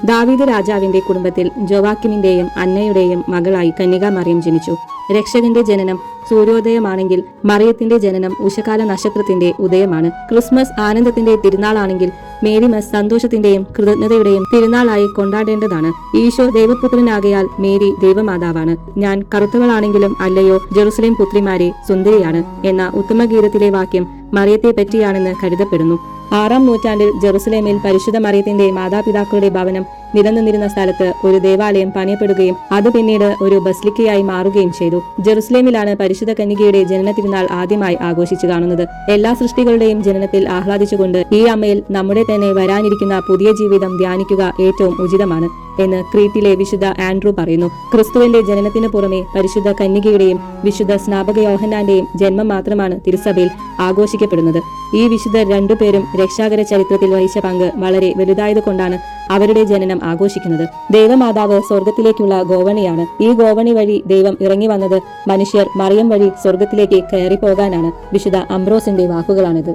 ദാവീദ് രാജാവിന്റെ കുടുംബത്തിൽ ജോവാക്കിമിന്റെയും അന്നയുടെയും മകളായി കന്യകാമറിയം ജനിച്ചു. രക്ഷകന്റെ ജനനം സൂര്യോദയമാണെങ്കിൽ മറിയത്തിന്റെ ജനനം ഉഷകാല നക്ഷത്രത്തിന്റെ ഉദയമാണ്. ക്രിസ്മസ് ആനന്ദത്തിന്റെ തിരുനാളാണെങ്കിൽ മേരിമസ് സന്തോഷത്തിന്റെയും കൃതജ്ഞതയുടെയും തിരുനാളായി കൊണ്ടാടേണ്ടതാണ്. ഈശോ ദൈവപുത്രനാകയാൽ മേരി ദൈവമാതാവാണ്. ഞാൻ കറുത്തവളാണെങ്കിലും അല്ലയോ ജെറുസലേം പുത്രിമാരെ സുന്ദരിയാണ് എന്ന ഉത്തമഗീതത്തിലെ വാക്യം മറിയത്തെ പറ്റിയാണെന്ന് കരുതപ്പെടുന്നു. 6-ാം നൂറ്റാണ്ടിൽ ജെറുസലേമിൽ പരിശുദ്ധ മറിയത്തിന്റെ മാതാപിതാക്കളുടെ ഭവനം നിലനിന്നിരുന്ന സ്ഥലത്ത് ഒരു ദേവാലയം പണിയപ്പെടുകയും അത് പിന്നീട് ഒരു ബസ്ലിക്കയായി മാറുകയും ചെയ്തു. ജെറുസലേമിലാണ് പരിശുദ്ധ കന്യകയുടെ ജനന തിരുനാൾ ആദ്യമായി ആഘോഷിച്ചു കാണുന്നത്. എല്ലാ സൃഷ്ടികളുടെയും ജനനത്തിൽ ആഹ്ലാദിച്ചുകൊണ്ട് ഈ അമ്മയിൽ നമ്മുടെ തന്നെ വരാനിരിക്കുന്ന പുതിയ ജീവിതം ധ്യാനിക്കുക ഏറ്റവും ഉചിതമാണ് എന്ന് ക്രീറ്റിലെ വിശുദ്ധ ആൻഡ്രൂ പറയുന്നു. ക്രിസ്തുവിന്റെ ജനനത്തിന് പുറമെ പരിശുദ്ധ കന്യകയുടെയും വിശുദ്ധ സ്നാപക യോഹന്നാന്റെയും ജന്മം മാത്രമാണ് തിരുസഭയിൽ ആഘോഷിക്കപ്പെടുന്നത്. ഈ വിശുദ്ധർ രണ്ടുപേരും രക്ഷാകര ചരിത്രത്തിൽ വഹിച്ച പങ്ക് വളരെ വലുതായതുകൊണ്ടാണ് അവരുടെ ജനനം ആഘോഷിക്കുന്നത്. ദൈവമാതാവ് സ്വർഗത്തിലേക്കുള്ള ഗോവണിയാണ്. ഈ ഗോവണി വഴി ദൈവം ഇറങ്ങി വന്നത് മനുഷ്യർ മറിയം വഴി സ്വർഗത്തിലേക്ക് കയറിപ്പോകാനാണ്. വിശുദ്ധ അംബ്രോസിന്റെ വാക്കുകളാണിത്.